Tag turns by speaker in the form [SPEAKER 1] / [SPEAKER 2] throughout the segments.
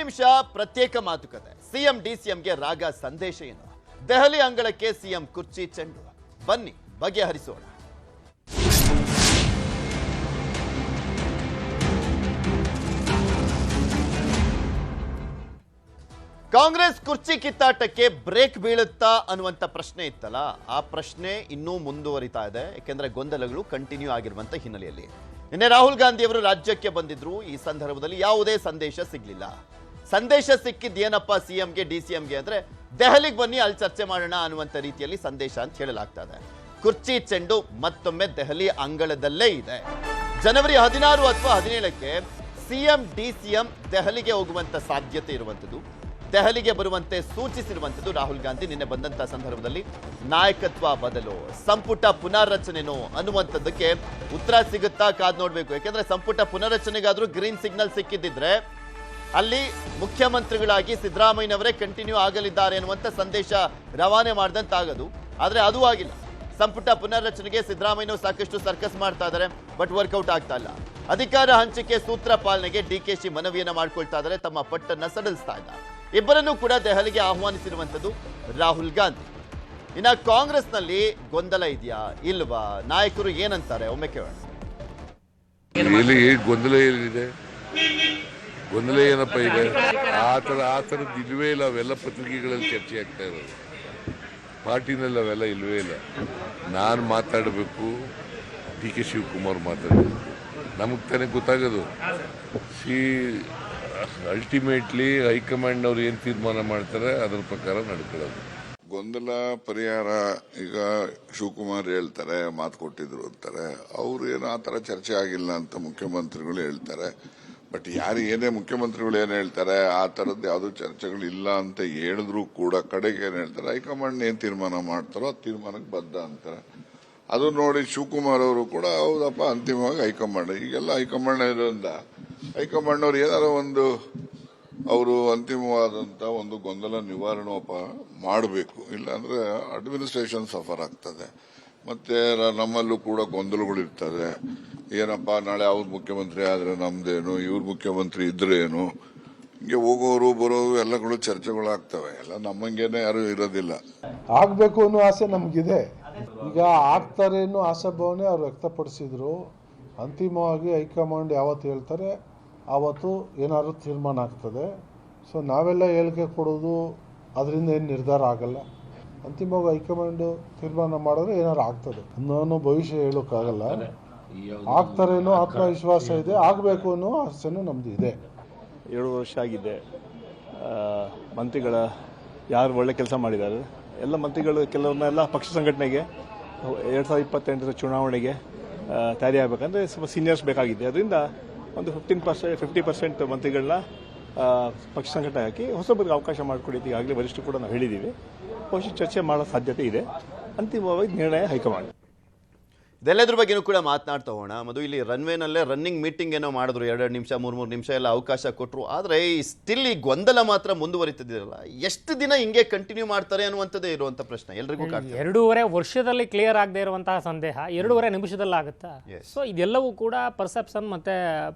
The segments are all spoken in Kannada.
[SPEAKER 1] ನಿಮಿಷ ಪ್ರತ್ಯೇಕ ಮಾತುಕತೆ. ಸಿಎಂ ಡಿಸಿಎಂಗೆ ರಾಗ ಸಂದೇಶ ಏನು? ದೆಹಲಿ ಅಂಗಳಕ್ಕೆ ಸಿಎಂ ಕುರ್ಚಿ ಚೆಂಡು. ಬನ್ನಿ ಬಗೆಹರಿಸೋಣ. ಕಾಂಗ್ರೆಸ್ ಕುರ್ಚಿ ಕಿತ್ತಾಟಕ್ಕೆ ಬ್ರೇಕ್ ಬೀಳುತ್ತಾ ಅನ್ನುವಂಥ ಪ್ರಶ್ನೆ ಇತ್ತಲ್ಲ, ಆ ಪ್ರಶ್ನೆ ಇನ್ನೂ ಮುಂದುವರಿತಾ ಇದೆ. ಯಾಕೆಂದ್ರೆ ಗೊಂದಲಗಳು ಕಂಟಿನ್ಯೂ ಆಗಿರುವಂತ ಹಿನ್ನೆಲೆಯಲ್ಲಿ ನಿನ್ನೆ ರಾಹುಲ್ ಗಾಂಧಿ ಅವರು ರಾಜ್ಯಕ್ಕೆ ಬಂದಿದ್ರು. ಈ ಸಂದರ್ಭದಲ್ಲಿ ಯಾವುದೇ ಸಂದೇಶ ಸಿಗ್ಲಿಲ್ಲ. ಸಂದೇಶ ಸಿಕ್ಕಿದ್ದೇನಪ್ಪ ಸಿಎಂಗೆ ಡಿಸಿಎಂಗೆ ಅಂದ್ರೆ ದೆಹಲಿಗೆ ಬನ್ನಿ ಅಲ್ಲಿ ಚರ್ಚೆ ಮಾಡೋಣ ಅನ್ನುವಂಥ ರೀತಿಯಲ್ಲಿ ಸಂದೇಶ ಅಂತ ಹೇಳಲಾಗ್ತಾ ಇದೆ. ಕುರ್ಚಿ ಚೆಂಡು ಮತ್ತೊಮ್ಮೆ ದೆಹಲಿ ಅಂಗಳದಲ್ಲೇ ಇದೆ. ಜನವರಿ 16 ಅಥವಾ 17ಕ್ಕೆ ಸಿಎಂ ಡಿಸಿಎಂ ದೆಹಲಿಗೆ ಹೋಗುವಂತ ಸಾಧ್ಯತೆ ಇರುವಂಥದ್ದು, ದೆಹಲಿಗೆ ಬರುವಂತೆ ಸೂಚಿಸಿರುವಂಥದ್ದು ರಾಹುಲ್ ಗಾಂಧಿ. ನಿನ್ನೆ ಬಂದಂತಹ ಸಂದರ್ಭದಲ್ಲಿ ನಾಯಕತ್ವ ಬದಲು, ಸಂಪುಟ ಪುನರ್ರಚನೆನೋ ಅನ್ನುವಂಥದ್ದಕ್ಕೆ ಉತ್ತರ ಸಿಗುತ್ತಾ ಕಾದ್ ನೋಡ್ಬೇಕು. ಯಾಕೆಂದ್ರೆ ಸಂಪುಟ ಪುನರ್ರಚನೆಗಾದ್ರೂ ಗ್ರೀನ್ ಸಿಗ್ನಲ್ ಸಿಕ್ಕಿದ್ದಿದ್ರೆ ಅಲ್ಲಿ ಮುಖ್ಯಮಂತ್ರಿಗಳಾಗಿ ಸಿದ್ದರಾಮಯ್ಯನವರೇ ಕಂಟಿನ್ಯೂ ಆಗಲಿದ್ದಾರೆ ಅನ್ನುವಂಥ ಸಂದೇಶ ರವಾನೆ ಮಾಡಿದಂತಾಗದು. ಆದ್ರೆ ಅದು ಆಗಿಲ್ಲ. ಸಂಪುಟ ಪುನರ್ರಚನೆಗೆ ಸಿದ್ದರಾಮಯ್ಯನವರು ಸಾಕಷ್ಟು ಸರ್ಕಸ್ ಮಾಡ್ತಾ ಇದ್ದಾರೆ, ಬಟ್ ವರ್ಕೌಟ್ ಆಗ್ತಾ ಇಲ್ಲ. ಅಧಿಕಾರ ಹಂಚಿಕೆ ಸೂತ್ರ ಪಾಲನೆಗೆ ಡಿಕೆಶಿ ಮನವಿಯನ್ನ ಮಾಡ್ಕೊಳ್ತಾ ಇದ್ದಾರೆ, ತಮ್ಮ ಪಟ್ಟನ್ನ ಸಡಿಲಿಸ್ತಾ ಇದ್ದಾರೆ. ಇಬ್ಬರನ್ನೂ ಕೂಡ ದೆಹಲಿಗೆ ಆಹ್ವಾನಿಸಿರುವಂಥದ್ದು ರಾಹುಲ್ ಗಾಂಧಿ. ಇನ್ನ ಕಾಂಗ್ರೆಸ್ನಲ್ಲಿ ಗೊಂದಲ ಇದೆಯಾ ಇಲ್ವಾ? ನಾಯಕರು ಏನಂತಾರೆ ಒಮ್ಮೆ ಕೇಳೋಣ.
[SPEAKER 2] ಗೊಂದಲ ಏನಿದೆ? ಗೊಂದಲ ಏನಪ್ಪ ಇದೆ? ಆ ಥರದ್ದು ಇಲ್ವೇ ಇಲ್ಲ. ಅವೆಲ್ಲ ಪತ್ರಿಕೆಗಳಲ್ಲಿ ಚರ್ಚೆ ಆಗ್ತಾ ಇರೋದು, ಪಾರ್ಟಿನಲ್ಲಿ ಅವೆಲ್ಲ ಇಲ್ವೇ ಇಲ್ಲ. ನಾನು ಮಾತಾಡಬೇಕು, ಡಿ ಕೆ ಶಿವಕುಮಾರ್ ಮಾತಾಡಬೇಕು, ನಮಗೆ ತಾನೇ ಗೊತ್ತಾಗೋದು. ಅಲ್ಟಿಮೇಟ್ಲಿ ಹೈಕಮಾಂಡ್ ಅವ್ರು ಏನು ತೀರ್ಮಾನ ಮಾಡ್ತಾರೆ ಅದರ ಪ್ರಕಾರ ನಡ್ಕೊಳ್ಳೋದು.
[SPEAKER 3] ಗೊಂದಲ ಪರಿಹಾರ ಈಗ ಶಿವಕುಮಾರ್ ಹೇಳ್ತಾರೆ, ಮಾತು ಕೊಟ್ಟಿದ್ರು ಅಂತಾರೆ. ಅವ್ರು ಏನು ಆ ಥರ ಚರ್ಚೆ ಆಗಿಲ್ಲ ಅಂತ ಮುಖ್ಯಮಂತ್ರಿಗಳು ಹೇಳ್ತಾರೆ. ಬಟ್ ಏನೇ ಮುಖ್ಯಮಂತ್ರಿಗಳು ಏನು ಹೇಳ್ತಾರೆ, ಆ ಥರದ್ದು ಯಾವುದೂ ಚರ್ಚೆಗಳು ಇಲ್ಲ ಅಂತ ಹೇಳಿದ್ರು ಕೂಡ ಕಡೆಗೆ ಏನು ಹೇಳ್ತಾರೆ, ಹೈಕಮಾಂಡ್ ಏನು ತೀರ್ಮಾನ ಮಾಡ್ತಾರೋ ಆ ತೀರ್ಮಾನಕ್ಕೆ ಬದ್ಧ ಅಂತಾರೆ. ಅದು ನೋಡಿ ಶಿವಕುಮಾರ್ ಅವರು ಕೂಡ ಹೌದಪ್ಪ ಅಂತಿಮವಾಗಿ ಹೈಕಮಾಂಡ್, ಈಗೆಲ್ಲ ಹೈಕಮಾಂಡ್ ಇರೋದ್ರಿಂದ ಹೈಕಮಾಂಡ್ ಅವ್ರು ಏನಾರ ಒಂದು ಅವರು ಅಂತಿಮವಾದಂತ ಒಂದು ಗೊಂದಲ ನಿವಾರಣೋಪ ಮಾಡಬೇಕು. ಇಲ್ಲಾಂದ್ರೆ ಅಡ್ಮಿನಿಸ್ಟ್ರೇಷನ್ ಸಫರ್ ಆಗ್ತದೆ. ಮತ್ತೆ ನಮ್ಮಲ್ಲೂ ಕೂಡ ಗೊಂದಲಗಳು ಇರ್ತದೆ. ಏನಪ್ಪಾ ನಾಳೆ ಅವ್ರ ಮುಖ್ಯಮಂತ್ರಿ ಆದ್ರೆ ನಮ್ದೇನು, ಇವ್ರ ಮುಖ್ಯಮಂತ್ರಿ ಇದ್ರೆ ಏನು, ಹಿಂಗೆ ಹೋಗೋರು ಬರೋರು ಎಲ್ಲಗಳು ಚರ್ಚೆಗಳು ಆಗ್ತವೆ. ಎಲ್ಲ ನಮ್ಮಂಗೇನೆ ಯಾರು ಇರೋದಿಲ್ಲ.
[SPEAKER 4] ಆಗ್ಬೇಕು ಅನ್ನೋ ಆಸೆ ನಮಗಿದೆ. ಈಗ ಆಗ್ತಾರೆ ಅನ್ನೋ ಆಶಾಭಾವನೆ ಅವ್ರು ವ್ಯಕ್ತಪಡಿಸಿದ್ರು. ಅಂತಿಮವಾಗಿ ಹೈಕಮಾಂಡ್ ಯಾವತ್ತು ಹೇಳ್ತಾರೆ ಆವತ್ತು ಏನಾದ್ರು ತೀರ್ಮಾನ ಆಗ್ತದೆ. ಸೊ ನಾವೆಲ್ಲ ಹೇಳಿಕೆ ಕೊಡೋದು ಅದರಿಂದ ಏನು ನಿರ್ಧಾರ ಆಗಲ್ಲ. ಅಂತಿಮವಾಗಿ ಹೈಕಮಾಂಡ್ ತೀರ್ಮಾನ ಮಾಡಿದ್ರೆ ಏನಾದ್ರು ಆಗ್ತದೆ. ನಾನು ಭವಿಷ್ಯ ಹೇಳೋಕ್ಕಾಗಲ್ಲ. ಆಗ್ತಾರೇನೋ ಆತ್ಮವಿಶ್ವಾಸ ಇದೆ, ಆಗಬೇಕು ಅನ್ನೋ ಆಸೆನೂ ನಮ್ದು ಇದೆ.
[SPEAKER 5] 7 ವರ್ಷ ಆಗಿದೆ. ಮಂತ್ರಿಗಳ ಯಾರು ಒಳ್ಳೆ ಕೆಲಸ ಮಾಡಿದ್ದಾರೆ, ಎಲ್ಲ ಮಂತ್ರಿಗಳು ಕೆಲವ್ರನ್ನೆಲ್ಲ ಪಕ್ಷ ಸಂಘಟನೆಗೆ 2028 ಚುನಾವಣೆಗೆ ತಯಾರಿ ಆಗಬೇಕಂದ್ರೆ ಸ್ವಲ್ಪ ಸೀನಿಯರ್ಸ್ ಬೇಕಾಗಿದೆ. ಅದರಿಂದ ಒಂದು 50% ಮಂತ್ರಿಗಳನ್ನ ಪಕ್ಷ ಸಂಘಟನೆ ಹಾಕಿ ಹೊಸಬರಿಗೆ ಅವಕಾಶ ಮಾಡಿಕೊಡಿದ್ದು ಈಗಾಗಲೇ ವರಿಷ್ಠರು ಕೂಡ ನಾವು ಹೇಳಿದ್ದೀವಿ. ಬಹುಶಃ ಚರ್ಚೆ ಮಾಡೋ ಸಾಧ್ಯತೆ ಇದೆ. ಅಂತಿಮವಾಗಿ ನಿರ್ಣಯ ಹೈಕಮಾಂಡ್.
[SPEAKER 1] ಇದೆಲ್ಲದ್ರ ಬಗ್ಗೆನೂ ಕೂಡ ಮಾತನಾಡ್ತಾ ಹೋಗೋಣ. ಮಧು, ಇಲ್ಲಿ ರನ್ವೇನಲ್ಲೇ ರನ್ನಿಂಗ್ ಮೀಟಿಂಗ್ ಏನೋ ಮಾಡಿದ್ರು, 2 ನಿಮಿಷ 3 ನಿಮಿಷ ಎಲ್ಲ ಅವಕಾಶ ಕೊಟ್ಟರು. ಆದರೆ ಸ್ಟಿಲ್ ಈ ಗೊಂದಲ ಮಾತ್ರ ಮುಂದುವರಿತಿದ್ದೀರಲ್ಲ, ಎಷ್ಟು ದಿನ ಹಿಂಗೆ ಕಂಟಿನ್ಯೂ ಮಾಡ್ತಾರೆ ಅನ್ನುವಂಥದ್ದೇ ಇರುವಂಥ ಪ್ರಶ್ನೆ ಎಲ್ರಿಗೂ.
[SPEAKER 6] 2.5 ವರ್ಷದಲ್ಲಿ ಕ್ಲಿಯರ್ ಆಗದೆ ಇರುವಂತಹ ಸಂದೇಹ 2.5 ನಿಮಿಷದಲ್ಲಿ ಆಗುತ್ತಾ? ಸೊ ಇದೆಲ್ಲವೂ ಕೂಡ ಪರ್ಸೆಪ್ಷನ್ ಮತ್ತೆ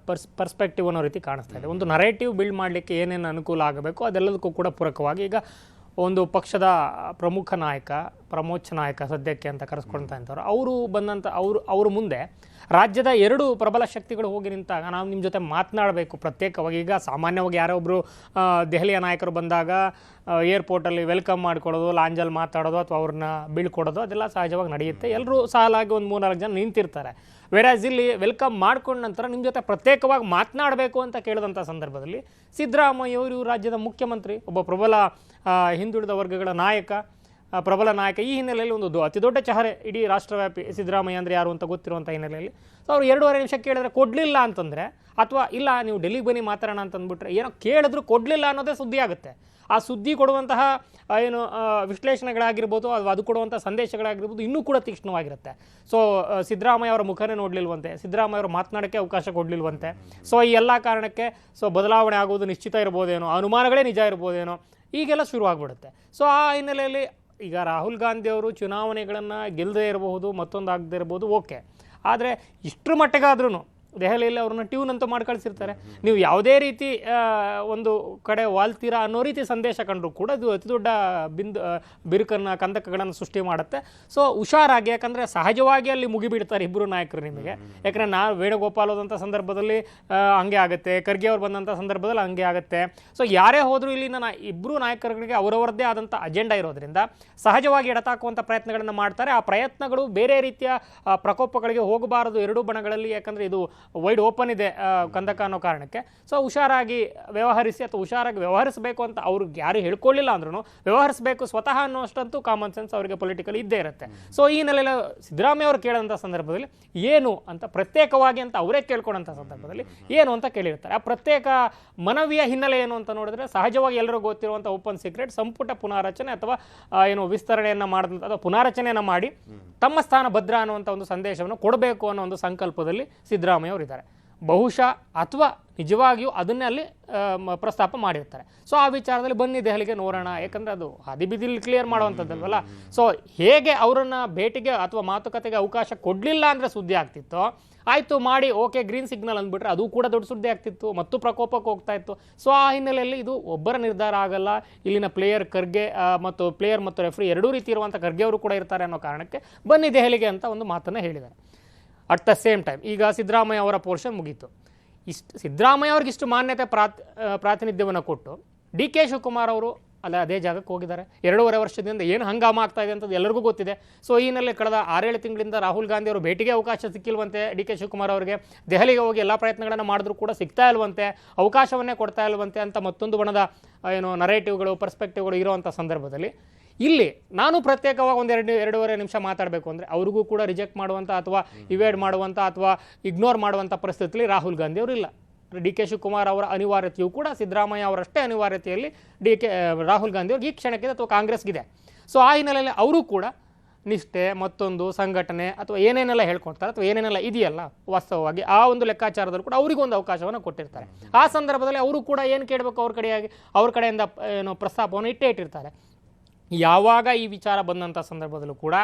[SPEAKER 6] ಪರ್ಸ್ಪೆಕ್ಟಿವ್ ಅನ್ನೋ ರೀತಿ ಕಾಣಿಸ್ತಾ ಇದೆ. ಒಂದು ನರೇಟಿವ್ ಬಿಲ್ಡ್ ಮಾಡಲಿಕ್ಕೆ ಏನೇನು ಅನುಕೂಲ ಆಗಬೇಕು ಅದೆಲ್ಲದಕ್ಕೂ ಕೂಡ ಪೂರಕವಾಗಿ ಈಗ ಒಂದು ಪಕ್ಷದ ಪ್ರಮುಖ ನಾಯಕ, ಪ್ರಮೋಚ ನಾಯಕ ಸದ್ಯಕ್ಕೆ ಅಂತ ಕರೆಸ್ಕೊಳ್ತಾ ಇದ್ದವರು, ಅವರು ಬಂದಂಥ ಅವ್ರ ಮುಂದೆ ರಾಜ್ಯದ 2 ಪ್ರಬಲ ಶಕ್ತಿಗಳು ಹೋಗಿ ನಿಂತಾಗ ನಾವು ನಿಮ್ಮ ಜೊತೆ ಮಾತನಾಡಬೇಕು ಪ್ರತ್ಯೇಕವಾಗಿ. ಈಗ ಸಾಮಾನ್ಯವಾಗಿ ಯಾರೋ ಒಬ್ಬರು ದೆಹಲಿಯ ನಾಯಕರು ಬಂದಾಗ ಏರ್ಪೋರ್ಟಲ್ಲಿ ವೆಲ್ಕಮ್ ಮಾಡಿಕೊಡೋದು, ಲಾಂಜಲ್ಲಿ ಮಾತಾಡೋದು ಅಥವಾ ಅವ್ರನ್ನ ಬೀಳ್ಕೊಡೋದು ಅದೆಲ್ಲ ಸಹಜವಾಗಿ ನಡೆಯುತ್ತೆ. ಎಲ್ಲರೂ ಸಾಲಾಗಿ ಒಂದು 3-4 ಜನ ನಿಂತಿರ್ತಾರೆ. ವೆರಾಸ್ ಇಲ್ಲಿ ವೆಲ್ಕಮ್ ಮಾಡ್ಕೊಂಡ ನಂತರ ನಿಮ್ಮ ಜೊತೆ ಪ್ರತ್ಯೇಕವಾಗಿ ಮಾತನಾಡಬೇಕು ಅಂತ ಕೇಳಿದಂಥ ಸಂದರ್ಭದಲ್ಲಿ ಸಿದ್ದರಾಮಯ್ಯವರು ರಾಜ್ಯದ ಮುಖ್ಯಮಂತ್ರಿ, ಒಬ್ಬ ಪ್ರಬಲ ಹಿಂದುಳಿದ ವರ್ಗಗಳ ನಾಯಕ, ಪ್ರಬಲ ನಾಯಕ. ಈ ಹಿನ್ನೆಲೆಯಲ್ಲಿ ಒಂದು ಅತಿ ದೊಡ್ಡ ಚಹರೆ ಇಡೀ ರಾಷ್ಟ್ರವ್ಯಾಪಿ ಸಿದ್ದರಾಮಯ್ಯ ಅಂದರೆ ಯಾರು ಅಂತ ಗೊತ್ತಿರುವಂಥ ಹಿನ್ನೆಲೆಯಲ್ಲಿ ಸೊ ಅವರು 2.5 ನಿಮಿಷ ಕೇಳಿದ್ರೆ ಕೊಡಲಿಲ್ಲ ಅಂತಂದರೆ, ಅಥವಾ ಇಲ್ಲ ನೀವು ಡೆಲ್ಲಿಗೆ ಬನ್ನಿ ಮಾತಾಡೋಣ ಅಂತಂದ್ಬಿಟ್ರೆ ಏನೋ ಕೇಳಿದ್ರು ಕೊಡಲಿಲ್ಲ ಅನ್ನೋದೇ ಸುದ್ದಿ ಆಗುತ್ತೆ. ಆ ಸುದ್ದಿ ಕೊಡುವಂತಹ ಏನು ವಿಶ್ಲೇಷಣೆಗಳಾಗಿರ್ಬೋದು, ಅದು ಕೊಡುವಂಥ ಸಂದೇಶಗಳಾಗಿರ್ಬೋದು ಇನ್ನೂ ಕೂಡ ತೀಕ್ಷ್ಣವಾಗಿರುತ್ತೆ. ಸೊ ಸಿದ್ದರಾಮಯ್ಯ ಅವರ ಮುಖನೇ ನೋಡಲಿಲ್ವಂತೆ, ಸಿದ್ದರಾಮಯ್ಯ ಅವರು ಮಾತನಾಡೋಕ್ಕೆ ಅವಕಾಶ ಕೊಡಲಿಲ್ವಂತೆ. ಸೊ ಈ ಎಲ್ಲ ಕಾರಣಕ್ಕೆ ಸೊ ಬದಲಾವಣೆ ಆಗುವುದು ನಿಶ್ಚಿತ ಇರ್ಬೋದೇನೋ, ಅನುಮಾನಗಳೇ ನಿಜ ಇರ್ಬೋದೇನೋ, ಈಗೆಲ್ಲ ಶುರು ಆಗಿಬಿಡುತ್ತೆ. ಸೊ ಆ ಹಿನ್ನೆಲೆಯಲ್ಲಿ ಈಗ ರಾಹುಲ್ ಗಾಂಧಿ ಅವರು ಚುನಾವಣೆಗಳನ್ನು ಗೆಲ್ಲದೇ ಇರಬಹುದು, ಮತ್ತೊಂದು ಆಗದೇ ಇರ್ಬೋದು, ಓಕೆ. ಆದರೆ ಇಷ್ಟರ ಮಟ್ಟಿಗಾದ್ರೂ ದೆಹಲಿಯಲ್ಲಿ ಅವ್ರನ್ನ ಟ್ಯೂನ್ ಅಂತೂ ಮಾಡಿ ಕಳಿಸಿರ್ತಾರೆ. ನೀವು ಯಾವುದೇ ರೀತಿ ಒಂದು ಕಡೆ ವಾಲ್ತೀರಾ ಅನ್ನೋ ರೀತಿ ಸಂದೇಶ ಕಂಡ್ರು ಕೂಡ ಇದು ಅತಿ ದೊಡ್ಡ ಬಿರುಕನ್ನು ಕಂದಕಗಳನ್ನು ಸೃಷ್ಟಿ ಮಾಡುತ್ತೆ. ಸೊ ಹುಷಾರಾಗಿ, ಯಾಕಂದರೆ ಸಹಜವಾಗಿ ಅಲ್ಲಿ ಮುಗಿಬಿಡ್ತಾರೆ ಇಬ್ಬರು ನಾಯಕರು ನಿಮಗೆ. ಯಾಕಂದರೆ ವೇಣುಗೋಪಾಲ್ ಹೋದಂಥ ಸಂದರ್ಭದಲ್ಲಿ ಹಂಗೆ ಆಗುತ್ತೆ, ಖರ್ಗೆ ಅವ್ರು ಬಂದಂಥ ಸಂದರ್ಭದಲ್ಲಿ ಹಂಗೆ ಆಗುತ್ತೆ. ಸೊ ಯಾರೇ ಹೋದರೂ ಇಲ್ಲಿನ ಇಬ್ಬರು ನಾಯಕರುಗಳಿಗೆ ಅವರವರದ್ದೇ ಆದಂಥ ಅಜೆಂಡಾ ಇರೋದ್ರಿಂದ ಸಹಜವಾಗಿ ಎಡತಾಕುವಂಥ ಪ್ರಯತ್ನಗಳನ್ನು ಮಾಡ್ತಾರೆ. ಆ ಪ್ರಯತ್ನಗಳು ಬೇರೆ ರೀತಿಯ ಪ್ರಕೋಪಗಳಿಗೆ ಹೋಗಬಾರದು ಎರಡೂ ಬಣಗಳಲ್ಲಿ, ಯಾಕಂದರೆ ಇದು ವೈಡ್ ಓಪನ್ ಇದೆ ಕಂದಕ ಅನ್ನೋ ಕಾರಣಕ್ಕೆ. ಸೊ ಹುಷಾರಾಗಿ ವ್ಯವಹರಿಸಿ ಅಥವಾ ಹುಷಾರಾಗಿ ವ್ಯವಹರಿಸಬೇಕು ಅಂತ ಅವ್ರಿಗೆ ಯಾರು ಹೇಳ್ಕೊಳ್ಳಿಲ್ಲ ಅಂದ್ರೂ ವ್ಯವಹರಿಸಬೇಕು ಸ್ವತಃ ಅನ್ನೋಷ್ಟಂತೂ ಕಾಮನ್ ಸೆನ್ಸ್ ಅವರಿಗೆ ಪೊಲಿಟಿಕಲ್ ಇದ್ದೇ ಇರುತ್ತೆ. ಸೊ ಈ ನೆಲೆಯಲ್ಲಿ ಸಿದ್ದರಾಮಯ್ಯ ಅವರು ಕೇಳೋಂಥ ಸಂದರ್ಭದಲ್ಲಿ ಏನು ಅಂತ ಪ್ರತ್ಯೇಕವಾಗಿ ಅಂತ ಅವರೇ ಕೇಳ್ಕೊಳ್ಳೋಂಥ ಸಂದರ್ಭದಲ್ಲಿ ಏನು ಅಂತ ಕೇಳಿರ್ತಾರೆ. ಆ ಪ್ರತ್ಯೇಕ ಮನವಿಯ ಹಿನ್ನೆಲೆ ಏನು ಅಂತ ನೋಡಿದ್ರೆ ಸಹಜವಾಗಿ ಎಲ್ಲರಿಗೂ ಗೊತ್ತಿರುವಂಥ ಓಪನ್ ಸೀಕ್ರೆಟ್ ಸಂಪುಟ ಪುನಾರಚನೆ ಅಥವಾ ಏನು ವಿಸ್ತರಣೆಯನ್ನು ಮಾಡಿದಂಥ ಅಥವಾ ಪುನಾರಚನೆಯನ್ನು ಮಾಡಿ ತಮ್ಮ ಸ್ಥಾನ ಭದ್ರ ಅನ್ನುವಂಥ ಒಂದು ಸಂದೇಶವನ್ನು ಕೊಡಬೇಕು ಅನ್ನೋ ಒಂದು ಸಂಕಲ್ಪದಲ್ಲಿ ಸಿದ್ದರಾಮಯ್ಯ ಅವರು ಇದ್ದಾರೆ. ಬಹುಶಃ ಅಥವಾ ನಿಜವಾಗಿಯೂ ಅದನ್ನೇ ಅಲ್ಲಿ ಪ್ರಸ್ತಾಪ ಮಾಡಿರ್ತಾರೆ. ಸೊ ಆ ವಿಚಾರದಲ್ಲಿ ಬನ್ನಿ ದೆಹಲಿಗೆ ನೋಡೋಣ, ಯಾಕಂದರೆ ಅದು ಹಾದಿಬೀದಿಲಿ ಕ್ಲಿಯರ್ ಮಾಡುವಂಥದ್ದಲ್ವಲ್ಲ. ಸೊ ಹೇಗೆ ಅವರನ್ನು ಭೇಟಿಗೆ ಅಥವಾ ಮಾತುಕತೆಗೆ ಅವಕಾಶ ಕೊಡಲಿಲ್ಲ ಅಂದರೆ ಸುದ್ದಿ ಆಗ್ತಿತ್ತು, ಆಯಿತು ಮಾಡಿ ಓಕೆ ಗ್ರೀನ್ ಸಿಗ್ನಲ್ ಅಂದ್ಬಿಟ್ರೆ ಅದು ಕೂಡ ದೊಡ್ಡ ಸುದ್ದಿ ಆಗ್ತಿತ್ತು ಮತ್ತು ಪ್ರಕೋಪಕ್ಕೆ ಹೋಗ್ತಾ ಇತ್ತು. ಸೊ ಆ ಹಿನ್ನೆಲೆಯಲ್ಲಿ ಇದು ಒಬ್ಬರ ನಿರ್ಧಾರ ಆಗಲ್ಲ. ಇಲ್ಲಿನ ಪ್ಲೇಯರ್ ಖರ್ಗೆ ಮತ್ತು ಪ್ಲೇಯರ್ ಮತ್ತು ರೆಫ್ರಿ ಎರಡೂ ರೀತಿ ಇರುವಂಥ ಖರ್ಗೆ ಅವರು ಕೂಡ ಇರ್ತಾರೆ ಅನ್ನೋ ಕಾರಣಕ್ಕೆ ಬನ್ನಿ ದೆಹಲಿಗೆ ಅಂತ ಒಂದು ಮಾತನ್ನು ಹೇಳಿದ್ದಾರೆ. ಅಟ್ ದ ಸೇಮ್ ಟೈಮ್ ಈಗ ಸಿದ್ದರಾಮಯ್ಯ ಅವರ ಪೋರ್ಷನ್ ಮುಗೀತು. ಸಿದ್ದರಾಮಯ್ಯ ಅವ್ರಿಗೆ ಇಷ್ಟು ಮಾನ್ಯತೆ ಪ್ರಾತಿನಿಧ್ಯವನ್ನು ಕೊಟ್ಟು ಡಿ ಕೆ ಶಿವಕುಮಾರ್ ಅವರು ಅದೇ ಜಾಗಕ್ಕೆ ಹೋಗಿದ್ದಾರೆ. 2.5 ವರ್ಷದಿಂದ ಏನು ಹಂಗಾಮ ಆಗ್ತಾ ಇದೆ ಅಂತದ್ದು ಎಲ್ಲರಿಗೂ ಗೊತ್ತಿದೆ. ಸೊ ಈ ಹಿನ್ನೆಲೆ ಕಳೆದ 6-7 ತಿಂಗಳಿಂದ ರಾಹುಲ್ ಗಾಂಧಿ ಅವರು ಭೇಟಿಗೆ ಅವಕಾಶ ಸಿಕ್ಕಿಲ್ವಂತೆ. ಡಿ ಕೆ ಶಿವಕುಮಾರ್ ಅವರಿಗೆ ದೆಹಲಿಗೆ ಹೋಗಿ ಎಲ್ಲ ಪ್ರಯತ್ನಗಳನ್ನು ಮಾಡಿದ್ರು ಕೂಡ ಸಿಗ್ತಾ ಇಲ್ವಂತೆ, ಅವಕಾಶವನ್ನೇ ಕೊಡ್ತಾ ಇಲ್ವಂತೆ ಅಂತ ಮತ್ತೊಂದು ಬಣದ ನರೇಟಿವ್ಗಳು ಪರ್ಸ್ಪೆಕ್ಟಿವ್ಗಳು ಇರೋವಂಥ ಸಂದರ್ಭದಲ್ಲಿ ಇಲ್ಲಿ ನಾನು ಪ್ರತ್ಯೇಕವಾಗಿ 2.5 ನಿಮಿಷ ಮಾತಾಡಬೇಕು ಅಂದರೆ ಅವ್ರಿಗೂ ಕೂಡ ರಿಜೆಕ್ಟ್ ಮಾಡುವಂಥ ಅಥವಾ ಇವೇಡ್ ಮಾಡುವಂಥ ಅಥವಾ ಇಗ್ನೋರ್ ಮಾಡುವಂಥ ಪರಿಸ್ಥಿತಿಯಲ್ಲಿ ರಾಹುಲ್ ಗಾಂಧಿ ಅವರು ಇಲ್ಲ. ಡಿ ಕೆ ಶಿವಕುಮಾರ್ ಅವರ ಅನಿವಾರ್ಯತೆಯೂ ಕೂಡ ಸಿದ್ದರಾಮಯ್ಯ ಅವರಷ್ಟೇ ಅನಿವಾರ್ಯತೆಯಲ್ಲಿ ರಾಹುಲ್ ಗಾಂಧಿ ಅವ್ರಿಗೆ ಈ ಕ್ಷಣಕ್ಕಿದೆ ಅಥವಾ ಕಾಂಗ್ರೆಸ್ಗಿದೆ. ಸೊ ಆ ಹಿನ್ನೆಲೆಯಲ್ಲಿ ಅವರು ಕೂಡ ನಿಷ್ಠೆ ಮತ್ತೊಂದು ಸಂಘಟನೆ ಅಥವಾ ಏನೇನೆಲ್ಲ ಹೇಳ್ಕೊಡ್ತಾರೆ ಅಥವಾ ಏನೇನೆಲ್ಲ ಇದೆಯಲ್ಲ ವಾಸ್ತವವಾಗಿ ಆ ಒಂದು ಲೆಕ್ಕಾಚಾರದಲ್ಲಿ ಕೂಡ ಅವರಿಗೊಂದು ಅವಕಾಶವನ್ನು ಕೊಟ್ಟಿರ್ತಾರೆ. ಆ ಸಂದರ್ಭದಲ್ಲಿ ಅವರು ಕೂಡ ಏನು ಕೇಳಬೇಕು ಅವ್ರ ಕಡೆಯಿಂದ ಪ್ರಸ್ತಾಪವನ್ನು ಇಟ್ಟಿರ್ತಾರೆ. ಯಾವಾಗ ಈ ವಿಚಾರ ಬಂದಂಥ ಸಂದರ್ಭದಲ್ಲೂ ಕೂಡ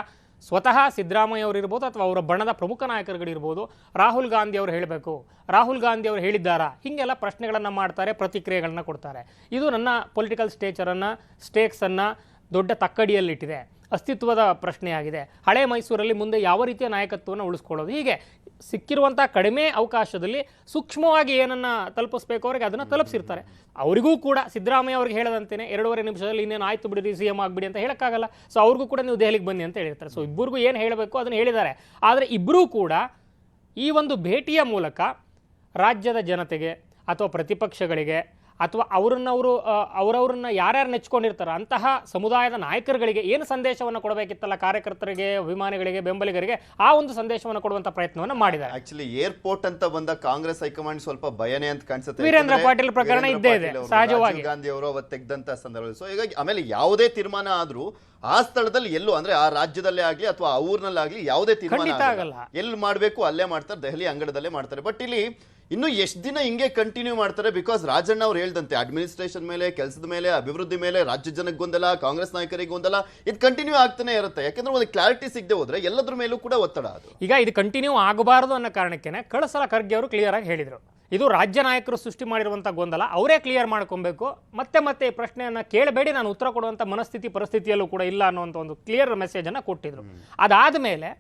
[SPEAKER 6] ಸ್ವತಃ ಸಿದ್ದರಾಮಯ್ಯ ಅವರು ಇರ್ಬೋದು ಅಥವಾ ಅವರ ಬಣದ ಪ್ರಮುಖ ನಾಯಕರುಗಳಿರ್ಬೋದು ರಾಹುಲ್ ಗಾಂಧಿ ಅವರು ಹೇಳಬೇಕು, ರಾಹುಲ್ ಗಾಂಧಿ ಅವರು ಹೇಳಿದ್ದಾರಾ, ಹೀಗೆಲ್ಲ ಪ್ರಶ್ನೆಗಳನ್ನು ಮಾಡ್ತಾರೆ, ಪ್ರತಿಕ್ರಿಯೆಗಳನ್ನ ಕೊಡ್ತಾರೆ. ಇದು ನನ್ನ ಪೊಲಿಟಿಕಲ್ ಸ್ಟೇಕ್ಸನ್ನು ದೊಡ್ಡ ತಕ್ಕಡಿಯಲ್ಲಿಟ್ಟಿದೆ, ಅಸ್ತಿತ್ವದ ಪ್ರಶ್ನೆಯಾಗಿದೆ. ಹಳೆ ಮೈಸೂರಲ್ಲಿ ಮುಂದೆ ಯಾವ ರೀತಿಯ ನಾಯಕತ್ವವನ್ನು ಉಳಿಸ್ಕೊಳ್ಳೋದು, ಹೀಗೆ ಸಿಕ್ಕಿರುವಂಥ ಕಡಿಮೆ ಅವಕಾಶದಲ್ಲಿ ಸೂಕ್ಷ್ಮವಾಗಿ ಏನನ್ನು ತಲುಪಿಸ್ಬೇಕು ಅವರಿಗೆ ಅದನ್ನು ತಲುಪಿಸಿರ್ತಾರೆ. ಅವರಿಗೂ ಕೂಡ ಸಿದ್ದರಾಮಯ್ಯ ಅವ್ರಿಗೆ ಹೇಳದಂತೆಯೇ 2.5 ನಿಮಿಷದಲ್ಲಿ ಇನ್ನೇನು ಆಯ್ತು ಬಿಡಿ ಸಿ ಎಂ ಆಗಿಬಿಡಿ ಅಂತ ಹೇಳೋಕ್ಕಾಗಲ್ಲ. ಸೊ ಅವ್ರಿಗೂ ಕೂಡ ನೀವು ದೆಹಲಿಗೆ ಬನ್ನಿ ಅಂತ ಹೇಳಿರ್ತಾರೆ. ಸೊ ಇಬ್ಬರಿಗೂ ಏನು ಹೇಳಬೇಕು ಅದನ್ನು ಹೇಳಿದ್ದಾರೆ. ಆದರೆ ಇಬ್ಬರೂ ಕೂಡ ಈ ಒಂದು ಭೇಟಿಯ ಮೂಲಕ ರಾಜ್ಯದ ಜನತೆಗೆ ಅಥವಾ ಪ್ರತಿಪಕ್ಷಗಳಿಗೆ ಅಥವಾ ಅವರವ್ರನ್ನ ಯಾರ್ಯಾರು ನೆಚ್ಕೊಂಡಿರ್ತಾರೆ ಅಂತಹ ಸಮುದಾಯದ ನಾಯಕರುಗಳಿಗೆ ಏನು ಸಂದೇಶವನ್ನು ಕೊಡಬೇಕಿತ್ತಲ್ಲ, ಕಾರ್ಯಕರ್ತರಿಗೆ, ಅಭಿಮಾನಿಗಳಿಗೆ, ಬೆಂಬಲಿಗರಿಗೆ ಆ ಒಂದು ಸಂದೇಶವನ್ನು ಕೊಡುವಂಥ ಪ್ರಯತ್ನವನ್ನು ಮಾಡಿದ್ದಾರೆ.
[SPEAKER 1] ಆಕ್ಚುಲಿ ಏರ್ಪೋರ್ಟ್ ಅಂತ ಬಂದ ಕಾಂಗ್ರೆಸ್ ಹೈಕಮಾಂಡ್ ಸ್ವಲ್ಪ ಭಯನೇ ಅಂತ ಕಾಣಿಸುತ್ತೆ.
[SPEAKER 6] ವೀರೇಂದ್ರ ಪಾಟೀಲ್ ಪ್ರಕರಣ ಇದ್ದೇ ಇದೆ ಸಹಜವಾಗಿ.
[SPEAKER 1] ಗಾಂಧಿ ಅವರು ಅವತ್ತು ತೆಗೆದಂತ ಸಂದರ್ಭದಲ್ಲಿ. ಸೊ ಹೀಗಾಗಿ ಆಮೇಲೆ ಯಾವುದೇ ತೀರ್ಮಾನ ಆದ್ರೂ ಆ ಸ್ಥಳದಲ್ಲಿ ಎಲ್ಲೂ ಅಂದ್ರೆ ಆ ರಾಜ್ಯದಲ್ಲೇ ಆಗ್ಲಿ ಅಥವಾ ಆ ಊರಿನಲ್ಲಾಗ್ಲಿ ಯಾವುದೇ ತೀರ್ಮಾನ ಆಗಲ್ಲ, ಎಲ್ಲಿ ಮಾಡಬೇಕು ಅಲ್ಲೇ ಮಾಡ್ತಾರೆ, ದೆಹಲಿ ಅಂಗಡದಲ್ಲೇ ಮಾಡ್ತಾರೆ. ಬಟ್ ಇಲ್ಲಿ ಇನ್ನು ಎಷ್ಟು ದಿನ ಹಿಂಗೆ ಕಂಟಿನ್ಯೂ ಮಾಡ್ತಾರೆ? ಬಿಕಾಸ್ ರಾಜಣ್ಣ ಅವ್ರು ಹೇಳ್ದಂತೆ ಅಡ್ಮಿನಿಸ್ಟ್ರೇಷನ್ ಮೇಲೆ, ಕೆಲಸದ ಮೇಲೆ, ಅಭಿವೃದ್ಧಿ ಮೇಲೆ ರಾಜ್ಯ ಜನಕ್ಕೆ ಗೊಂದಲ, ಕಾಂಗ್ರೆಸ್ ನಾಯಕರಿಗೆ ಗೊಂದಲ, ಇದು ಕಂಟಿನ್ಯೂ ಆಗ್ತಾನೆ ಇರುತ್ತೆ. ಯಾಕಂದ್ರೆ ಒಂದು ಕ್ಲಾರಿಟಿ ಸಿಗದೆ ಹೋದ್ರೆ ಎಲ್ಲದ್ರ ಮೇಲೂ ಕೂಡ ಒತ್ತಡ. ಅದು ಈಗ
[SPEAKER 6] ಇದು ಕಂಟಿನ್ಯೂ ಆಗಬಾರದು ಅನ್ನೋ ಕಾರಣಕ್ಕೆ ಕಳೆದ ಸಲ ಖರ್ಗೆ ಅವರು ಕ್ಲಿಯರ್ ಆಗಿ ಹೇಳಿದರು, ಇದು ರಾಜ್ಯ ನಾಯಕರು ಸೃಷ್ಟಿ ಮಾಡಿರುವಂಥ ಗೊಂದಲ, ಅವರೇ ಕ್ಲಿಯರ್ ಮಾಡ್ಕೊಬೇಕು, ಮತ್ತೆ ಈ ಪ್ರಶ್ನೆಯನ್ನು ಕೇಳಬೇಡಿ, ನಾನು ಉತ್ತರ ಕೊಡುವಂಥ ಮನಸ್ಥಿತಿ ಪರಿಸ್ಥಿತಿಯಲ್ಲೂ ಕೂಡ ಇಲ್ಲ ಅನ್ನುವಂಥ ಒಂದು ಕ್ಲಿಯರ್ ಮೆಸೇಜನ್ನು ಕೊಟ್ಟಿದ್ರು. ಅದಾದ ಮೇಲೆ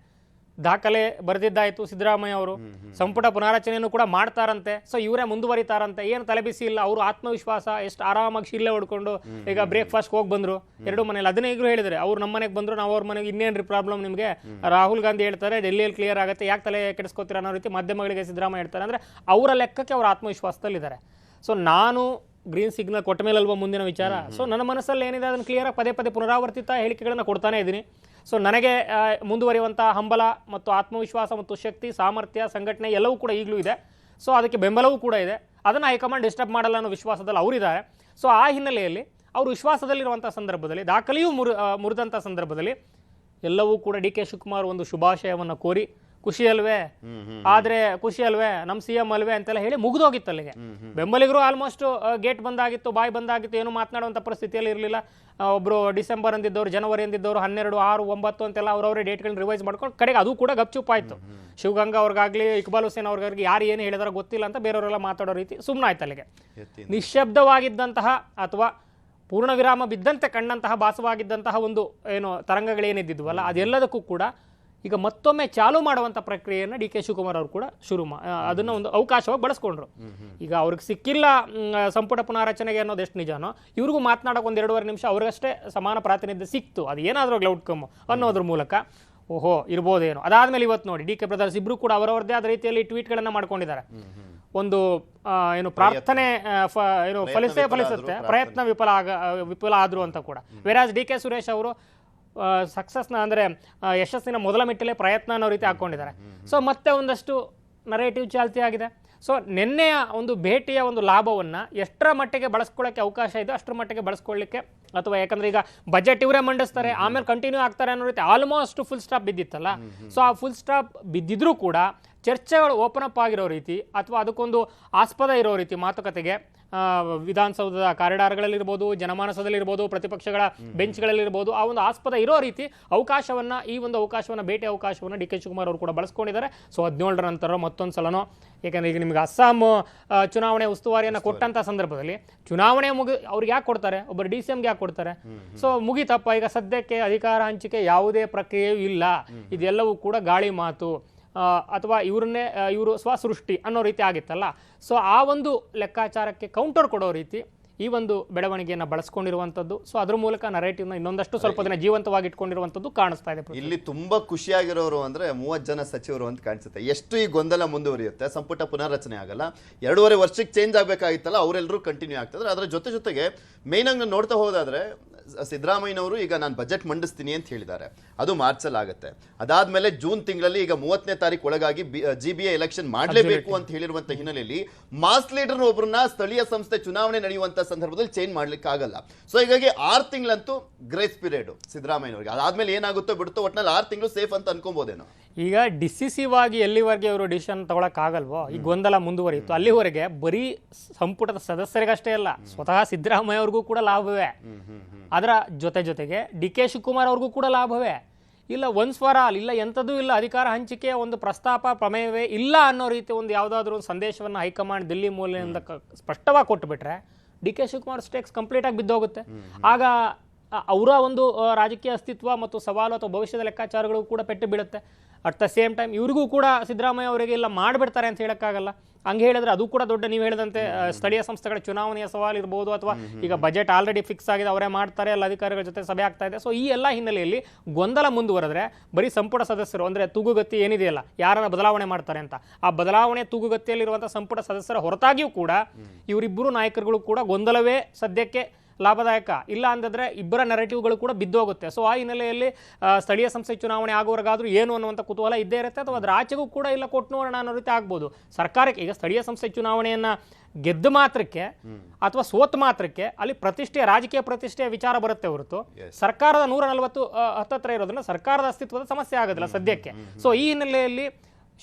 [SPEAKER 6] ದಾಖಲೆ ಬರೆದಿದ್ದಾಯಿತು ಸಿದ್ದರಾಮಯ್ಯ ಅವರು, ಸಂಪುಟ ಪುನಾರಚನೆಯನ್ನು ಕೂಡ ಮಾಡ್ತಾರಂತೆ. ಸೊ ಇವರೇ ಮುಂದುವರಿತಾರಂತೆ, ಏನು ತಲೆಬಿಸಿ ಇಲ್ಲ, ಅವರು ಆತ್ಮವಿಶ್ವಾಸ, ಎಷ್ಟು ಆರಾಮಾಗಿ ಶಿಲ್ಲೆ ಹೊಡ್ಕೊಂಡು ಈಗ ಬ್ರೇಕ್ಫಾಸ್ಟ್ ಹೋಗಿ ಬಂದರು ಎರಡು ಮನೇಲಿ. ಅದನ್ನೇ ಈಗಲೂ ಹೇಳಿದರೆ, ಅವ್ರು ನಮ್ಮ ಮನೆಗೆ ಬಂದರು, ನಾವು ಅವ್ರ ಮನೆಗೆ ಇನ್ನೇನ್ರಿ ಪ್ರಾಬ್ಲಮ್ ನಿಮಗೆ. ರಾಹುಲ್ ಗಾಂಧಿ ಹೇಳ್ತಾರೆ ಡೆಲ್ಲಿಯಲ್ಲಿ ಕ್ಲಿಯರ್ ಆಗುತ್ತೆ, ಯಾಕೆ ತಲೆ ಕೆಡಿಸ್ಕೋತೀರ ಅನ್ನೋ ರೀತಿ ಮಾಧ್ಯಮಗಳಿಗೆ ಸಿದ್ದರಾಮಯ್ಯ ಹೇಳ್ತಾರೆ. ಅಂದರೆ ಅವರ ಲೆಕ್ಕಕ್ಕೆ ಅವ್ರ ಆತ್ಮವಿಶ್ವಾಸದಲ್ಲಿದ್ದಾರೆ. ಸೊ ನಾನು ಗ್ರೀನ್ ಸಿಗ್ನಲ್ ಕೊಟ್ಟ ಮೇಲಲ್ವ ಮುಂದಿನ ವಿಚಾರ. ಸೊ ನನ್ನ ಮನಸ್ಸಲ್ಲಿ ಏನಿದೆ ಅದನ್ನು ಕ್ಲಿಯರಾಗಿ ಪದೇ ಪುನರಾವರ್ತಿತ ಹೇಳಿಕೆಗಳನ್ನು ಕೊಡ್ತಾನೆ ಇದ್ದೀನಿ. ಸೊ ನನಗೆ ಮುಂದುವರಿಯುವಂಥ ಹಂಬಲ ಮತ್ತು ಆತ್ಮವಿಶ್ವಾಸ ಮತ್ತು ಶಕ್ತಿ, ಸಾಮರ್ಥ್ಯ, ಸಂಘಟನೆ ಎಲ್ಲವೂ ಕೂಡ ಈಗಲೂ ಇದೆ. ಸೊ ಅದಕ್ಕೆ ಬೆಂಬಲವೂ ಕೂಡ ಇದೆ. ಅದನ್ನು ಹೈಕಮಾಂಡ್ ಡಿಸ್ಟರ್ಬ್ ಮಾಡಲ್ಲ ಅನ್ನೋ ವಿಶ್ವಾಸದಲ್ಲಿ ಅವರಿದ್ದಾರೆ. ಸೊ ಆ ಹಿನ್ನೆಲೆಯಲ್ಲಿ ಅವರು ವಿಶ್ವಾಸದಲ್ಲಿರುವಂಥ ಸಂದರ್ಭದಲ್ಲಿ, ದಾಖಲೆಯೂ ಮುರಿದಂಥ ಸಂದರ್ಭದಲ್ಲಿ ಎಲ್ಲವೂ ಕೂಡ ಡಿ ಕೆ ಶಿವಕುಮಾರ್ ಒಂದು ಶುಭಾಶಯವನ್ನು ಕೋರಿ ಖುಷಿ ಅಲ್ವೇ, ಆದ್ರೆ ಖುಷಿ ಅಲ್ವೇ, ನಮ್ಮ CM ಅಲ್ವೇ ಅಂತೆಲ್ಲ ಹೇಳಿ ಮುಗಿದೋಗಿತ್ತು ಅಲ್ಲಿಗೆ. ಬೆಂಬಲಿಗರು ಆಲ್ಮೋಸ್ಟ್ ಗೇಟ್ ಬಂದಾಗಿತ್ತು, ಬಾಯ್ ಬಂದಾಗಿತ್ತು, ಏನು ಮಾತನಾಡುವಂಥ ಪರಿಸ್ಥಿತಿಯಲ್ಲಿ ಇರಲಿಲ್ಲ. ಒಬ್ರು ಡಿಸೆಂಬರ್ ಅಂದಿದ್ದವರು, ಜನವರಿ ಅಂದಿದ್ದವರು, 12, 6, 9 ಅಂತೆಲ್ಲ ಅವ್ರವ್ರೇ ಡೇಟ್ಗಳನ್ನ ರಿವೈಸ್ ಮಾಡ್ಕೊಂಡು ಕಡೆಗೆ ಅದು ಕೂಡ ಗಪ್ಚುಪ್ಪಾಯಿತು. ಶಿವಗಂಗಾ ಅವ್ರಿಗಾಗ್ಲಿ ಇಕ್ಬಾಲ್ ಹುಸೇನ್ ಅವ್ರಿಗಾಗ್ಲಿ ಯಾರು ಏನು ಹೇಳಿದಾರೋ ಗೊತ್ತಿಲ್ಲ ಅಂತ ಬೇರೆಯವರೆಲ್ಲ ಮಾತಾಡೋ ರೀತಿ ಸುಮ್ಮನಾಯ್ತು ಅಲ್ಲಿಗೆ. ನಿಶ್ಶಬ್ದವಾಗಿದ್ದಂತಹ ಅಥವಾ ಪೂರ್ಣ ವಿರಾಮ ಬಿದ್ದಂತೆ ಕಂಡಂತಹ ಭಾಸವಾಗಿದ್ದಂತಹ ಒಂದು ಏನು ತರಂಗಗಳೇನಿದ್ದಿದ್ವಲ್ಲ ಅದೆಲ್ಲದಕ್ಕೂ ಕೂಡ ಈಗ ಮತ್ತೊಮ್ಮೆ ಚಾಲು ಮಾಡುವಂಥ ಪ್ರಕ್ರಿಯೆಯನ್ನು DK ಶಿವಕುಮಾರ್ ಅವರು ಕೂಡ ಅದನ್ನು ಒಂದು ಅವಕಾಶವಾಗಿ ಬಳಸ್ಕೊಂಡ್ರು. ಈಗ ಅವ್ರಿಗೆ ಸಿಕ್ಕಿಲ್ಲ ಸಂಪುಟ ಪುನಾರಚನೆಗೆ ಅನ್ನೋದು ಎಷ್ಟು ನಿಜಾನೋ, ಇವ್ರಿಗೂ ಮಾತನಾಡೋಕೆ 1-2.5 ನಿಮಿಷ ಅವ್ರಿಗಷ್ಟೇ ಸಮಾನ ಪ್ರಾತಿನಿಧ್ಯ ಸಿಕ್ತು. ಅದು ಏನಾದರೂ ಔಟ್ಕಮ್ ಅನ್ನೋದ್ರ ಮೂಲಕ ಓಹೋ ಇರ್ಬೋದೇನೋ. ಅದಾದ್ಮೇಲೆ ಇವತ್ತು ನೋಡಿ DK ಬ್ರದರ್ಸ್ ಇಬ್ರು ಕೂಡ ಅವರವರದೇ ಆದ ರೀತಿಯಲ್ಲಿ ಟ್ವೀಟ್ಗಳನ್ನು ಮಾಡ್ಕೊಂಡಿದ್ದಾರೆ. ಒಂದು ಏನು ಪ್ರಾರ್ಥನೆ ಏನು ಫಲಿಸುತ್ತೆ, ಪ್ರಯತ್ನ ವಿಫಲ ಆದ್ರು ಅಂತ ಕೂಡ. ವೆರಾಸ್ DK ಸುರೇಶ್ ಅವರು ಸಕ್ಸಸ್ನ ಅಂದರೆ ಯಶಸ್ಸಿನ ಮೊದಲ ಮೆಟ್ಟಿಲೇ ಪ್ರಯತ್ನ ಅನ್ನೋ ರೀತಿ ಹಾಕ್ಕೊಂಡಿದ್ದಾರೆ. ಸೊ ಮತ್ತೆ ಒಂದಷ್ಟು ನರೇಟಿವ್ ಚಾಲ್ತಿ ಆಗಿದೆ. ಸೊ ನಿನ್ನೆಯ ಒಂದು ಭೇಟಿಯ ಒಂದು ಲಾಭವನ್ನು ಎಷ್ಟರ ಮಟ್ಟಿಗೆ ಬಳಸ್ಕೊಳ್ಳೋಕ್ಕೆ ಅವಕಾಶ ಇದೆ ಅಷ್ಟರ ಮಟ್ಟಿಗೆ ಬಳಸ್ಕೊಳ್ಳಿಕ್ಕೆ, ಅಥವಾ ಯಾಕಂದ್ರೆ ಈಗ ಬಜೆಟ್ ಇವರೇ ಮಂಡಿಸ್ತಾರೆ ಆಮೇಲೆ ಕಂಟಿನ್ಯೂ ಆಗ್ತಾರೆ ಅನ್ನೋ ರೀತಿ ಆಲ್ಮೋಸ್ಟ್ ಫುಲ್ ಸ್ಟಾಪ್ ಬಿದ್ದಿತ್ತಲ್ಲ. ಸೊ ಆ ಫುಲ್ ಸ್ಟಾಪ್ ಬಿದ್ದಿದ್ರೂ ಕೂಡ ಚರ್ಚೆಗಳು ಓಪನ್ ಅಪ್ ಆಗಿರೋ ರೀತಿ ಅಥವಾ ಅದಕ್ಕೊಂದು ಆಸ್ಪದ ಇರೋ ರೀತಿ ಮಾತುಕತೆಗೆ ವಿಧಾನಸೌಧದ ಕಾರಿಡಾರ್ಗಳಲ್ಲಿರ್ಬೋದು, ಜನಮಾನಸದಲ್ಲಿರ್ಬೋದು, ಪ್ರತಿಪಕ್ಷಗಳ ಬೆಂಚ್ಗಳಲ್ಲಿರ್ಬೋದು, ಆ ಒಂದು ಆಸ್ಪದ ಇರೋ ರೀತಿ ಅವಕಾಶವನ್ನು, ಈ ಒಂದು ಅವಕಾಶವನ್ನು, ಭೇಟಿ ಅವಕಾಶವನ್ನು DK ಶಿವಕುಮಾರ್ ಅವರು ಕೂಡ ಬಳಸ್ಕೊಂಡಿದ್ದಾರೆ. ಸೊ 17ರ ನಂತರ ಮತ್ತೊಂದು ಸಲನೋ, ಯಾಕಂದರೆ ಈಗ ನಿಮಗೆ ಅಸ್ಸಾಂ ಚುನಾವಣೆ ಉಸ್ತುವಾರಿಯನ್ನು ಕೊಟ್ಟಂಥ ಸಂದರ್ಭದಲ್ಲಿ ಚುನಾವಣೆ ಅವ್ರಿಗೆ ಯಾಕೆ ಕೊಡ್ತಾರೆ, ಒಬ್ಬರು DCMಗೆ ಯಾಕೆ ಕೊಡ್ತಾರೆ? ಸೊ ಮುಗಿತಪ್ಪ, ಈಗ ಸದ್ಯಕ್ಕೆ ಅಧಿಕಾರ ಹಂಚಿಕೆ ಯಾವುದೇ ಪ್ರಕ್ರಿಯೆಯೂ ಇಲ್ಲ, ಇದೆಲ್ಲವೂ ಕೂಡ ಗಾಳಿ ಮಾತು ಅಥವಾ ಇವರು ಸ್ವಸೃಷ್ಟಿ ಅನ್ನೋ ರೀತಿ ಆಗಿತ್ತಲ್ಲ. ಸೊ ಆ ಒಂದು ಲೆಕ್ಕಾಚಾರಕ್ಕೆ ಕೌಂಟರ್ ಕೊಡೋ ರೀತಿ ಈ ಒಂದು ಬೆಳವಣಿಗೆಯನ್ನು ಬಳಸ್ಕೊಂಡಿರುವಂಥದ್ದು. ಸೊ ಅದ್ರ ಮೂಲಕ ನರೇಟಿವ್ನ ಇನ್ನೊಂದಷ್ಟು ಸ್ವಲ್ಪ ದಿನ ಜೀವಂತವಾಗಿ ಇಟ್ಕೊಂಡಿರುವಂಥದ್ದು ಕಾಣಿಸ್ತಾ ಇದೆ.
[SPEAKER 1] ಇಲ್ಲಿ ತುಂಬಾ ಖುಷಿಯಾಗಿರೋರು ಅಂದ್ರೆ 30 ಜನ ಸಚಿವರು ಅಂತ ಕಾಣಿಸುತ್ತೆ. ಎಷ್ಟು ಈ ಗೊಂದಲ ಮುಂದುವರಿಯುತ್ತೆ, ಸಂಪುಟ ಪುನರ್ರಚನೆ ಆಗಲ್ಲ, 2.5 ವರ್ಷಕ್ಕೆ ಚೇಂಜ್ ಆಗಬೇಕಾಗಿತ್ತಲ್ಲ, ಅವರೆಲ್ಲರೂ ಕಂಟಿನ್ಯೂ ಆಗ್ತದೆ. ಅದರ ಜೊತೆಗೆ ಮೇನ್ ಆಗಿ ನೋಡ್ತಾ ಹೋದಾದ್ರೆ ಸಿದ್ದರಾಮಯ್ಯನವರು ಈಗ ನಾನು ಬಜೆಟ್ ಮಂಡಿಸ್ತೀನಿ ಅಂತ ಹೇಳಿದ್ದಾರೆ, ಅದು ಮಾರ್ಚಲ್ಲಿ ಆಗುತ್ತೆ. ಅದಾದ್ಮೇಲೆ ಜೂನ್ ತಿಂಗಳಲ್ಲಿ ಈಗ 30ನೇ ತಾರೀಕು ಒಳಗಾಗಿ GBA ಎಲೆಕ್ಷನ್ ಮಾಡಲೇಬೇಕು ಅಂತ ಹೇಳಿರುವಂತ ಹಿನ್ನೆಲೆಯಲ್ಲಿ ಮಾಸ್ ಲೀಡರ್ ಒಬ್ಬರನ್ನ ಸ್ಥಳೀಯ ಸಂಸ್ಥೆ ಚುನಾವಣೆ ನಡೆಯುವಂತ ಸಂದರ್ಭದಲ್ಲಿ ಚೇಂಜ್ ಮಾಡ್ಲಿಕ್ಕೆ ಆಗಲ್ಲ. ಸೊ ಹೀಗಾಗಿ 6 ತಿಂಗಳಂತೂ ಗ್ರೇಸ್ ಪೀರಿಯಡ್ ಸಿದ್ದರಾಮಯ್ಯನವರಿಗೆ. ಅದಾದ್ಮೇಲೆ ಏನಾಗುತ್ತೋ ಬಿಡುತ್ತೋ, ಒಟ್ಟಿನಲ್ಲಿ 6 ತಿಂಗಳು ಸೇಫ್ ಅಂತ ಅನ್ಕೊಬೋದೇನೋ.
[SPEAKER 6] ಈಗ ಡಿಸಿಸಿವ್ ಆಗಿ ಎಲ್ಲಿವರೆಗೆ ಅವರು ಡಿಸಿಷನ್ ತಗೊಳಕ್ಕಾಗಲ್ವೋ, ಈ ಗೊಂದಲ ಮುಂದುವರಿಯಿತು ಅಲ್ಲಿವರೆಗೆ ಬರೀ ಸಂಪುಟದ ಸದಸ್ಯರಿಗಷ್ಟೇ ಅಲ್ಲ, ಸ್ವತಃ ಸಿದ್ದರಾಮಯ್ಯ ಅವ್ರಿಗೂ ಕೂಡ ಲಾಭವೇ. ಅದರ ಜೊತೆಗೆ DK ಶಿವಕುಮಾರ್ ಅವ್ರಿಗೂ ಕೂಡ ಲಾಭವೇ. ಇಲ್ಲ ಒನ್ಸ್ ಫಾರ್ ಆಲ್, ಇಲ್ಲ ಎಂಥದೂ ಇಲ್ಲ, ಅಧಿಕಾರ ಹಂಚಿಕೆ ಒಂದು ಪ್ರಸ್ತಾಪ ಪ್ರಮೇಯವೇ ಇಲ್ಲ ಅನ್ನೋ ರೀತಿ ಒಂದು ಯಾವುದಾದ್ರೂ ಒಂದು ಸಂದೇಶವನ್ನು ಹೈಕಮಾಂಡ್ ದಿಲ್ಲಿ ಮೂಲದಿಂದ ಸ್ಪಷ್ಟವಾಗಿ ಕೊಟ್ಟುಬಿಟ್ರೆ DK ಶಿವಕುಮಾರ್ ಸ್ಟೇಕ್ಸ್ ಕಂಪ್ಲೀಟ್ ಆಗಿ ಬಿದ್ದೋಗುತ್ತೆ. ಆಗ ಅವರ ಒಂದು ರಾಜಕೀಯ ಅಸ್ತಿತ್ವ ಮತ್ತು ಸವಾಲು ಅಥವಾ ಭವಿಷ್ಯದ ಲೆಕ್ಕಾಚಾರಗಳು ಕೂಡ ಪೆಟ್ಟು ಬೀಳುತ್ತೆ. ಅಟ್ ದ ಸೇಮ್ ಟೈಮ್ ಇವ್ರಿಗೂ ಕೂಡ ಸಿದ್ದರಾಮಯ್ಯ ಅವರಿಗೆ ಇಲ್ಲ ಮಾಡಿಬಿಡ್ತಾರೆ ಅಂತ ಹೇಳೋಕ್ಕಾಗಲ್ಲ. ಹಂಗೆ ಹೇಳಿದ್ರೆ ಅದು ಕೂಡ ದೊಡ್ಡ, ನೀವು ಹೇಳಿದಂತೆ ಸ್ಥಳೀಯ ಸಂಸ್ಥೆಗಳ ಚುನಾವಣೆಯ ಸವಾಲು ಇರ್ಬೋದು, ಅಥವಾ ಈಗ ಬಜೆಟ್ ಆಲ್ರೆಡಿ ಫಿಕ್ಸ್ ಆಗಿದೆ, ಅವರೇ ಮಾಡ್ತಾರೆ, ಎಲ್ಲ ಅಧಿಕಾರಿಗಳ ಜೊತೆ ಸಭೆ ಆಗ್ತಾ ಇದೆ. ಸೊ ಈ ಎಲ್ಲ ಹಿನ್ನೆಲೆಯಲ್ಲಿ ಗೊಂದಲ ಮುಂದುವರೆದ್ರೆ ಬರೀ ಸಂಪುಟ ಸದಸ್ಯರು ಅಂದರೆ ತೂಗುಗತಿ ಏನಿದೆಯಲ್ಲ, ಯಾರನ್ನ ಬದಲಾವಣೆ ಮಾಡ್ತಾರೆ ಅಂತ, ಆ ಬದಲಾವಣೆ ತೂಗುಗತಿಯಲ್ಲಿರುವಂಥ ಸಂಪುಟ ಸದಸ್ಯರ ಹೊರತಾಗಿಯೂ ಕೂಡ ಇವರಿಬ್ಬರು ನಾಯಕರುಗಳು ಕೂಡ ಗೊಂದಲವೇ ಸದ್ಯಕ್ಕೆ ಲಾಭದಾಯಕ. ಇಲ್ಲ ಅಂದಿದ್ರೆ ಇಬ್ಬರ ನೆರೆಟಿವ್ಗಳು ಕೂಡ ಬಿದ್ದೋಗುತ್ತೆ. ಸೊ ಆ ಹಿನ್ನೆಲೆಯಲ್ಲಿ ಸ್ಥಳೀಯ ಸಂಸ್ಥೆ ಚುನಾವಣೆ ಆಗೋವರೆಗಾದ್ರೂ ಏನು ಅನ್ನುವಂಥ ಕುತೂಹಲ ಇದ್ದೇ ಇರುತ್ತೆ, ಅಥವಾ ಅದ್ರ ಆಚೆಗೂ ಕೂಡ ಇಲ್ಲ ಕೊಟ್ಟು ನೋಡೋಣ ಅನ್ನೋ ರೀತಿ ಆಗ್ಬೋದು. ಸರ್ಕಾರಕ್ಕೆ ಈಗ ಸ್ಥಳೀಯ ಸಂಸ್ಥೆ ಚುನಾವಣೆಯನ್ನು ಗೆದ್ದ ಮಾತ್ರಕ್ಕೆ ಅಥವಾ ಸೋತ್ ಮಾತ್ರಕ್ಕೆ ಅಲ್ಲಿ ಪ್ರತಿಷ್ಠೆ, ರಾಜಕೀಯ ಪ್ರತಿಷ್ಠೆಯ ವಿಚಾರ ಬರುತ್ತೆ ಹೊರತು ಸರ್ಕಾರದ 140 ಹತ್ತತ್ರ ಇರೋದ್ರಿಂದ ಸರ್ಕಾರದ ಅಸ್ತಿತ್ವದ ಸಮಸ್ಯೆ ಆಗೋದಿಲ್ಲ ಸದ್ಯಕ್ಕೆ. ಸೊ ಈ ಹಿನ್ನೆಲೆಯಲ್ಲಿ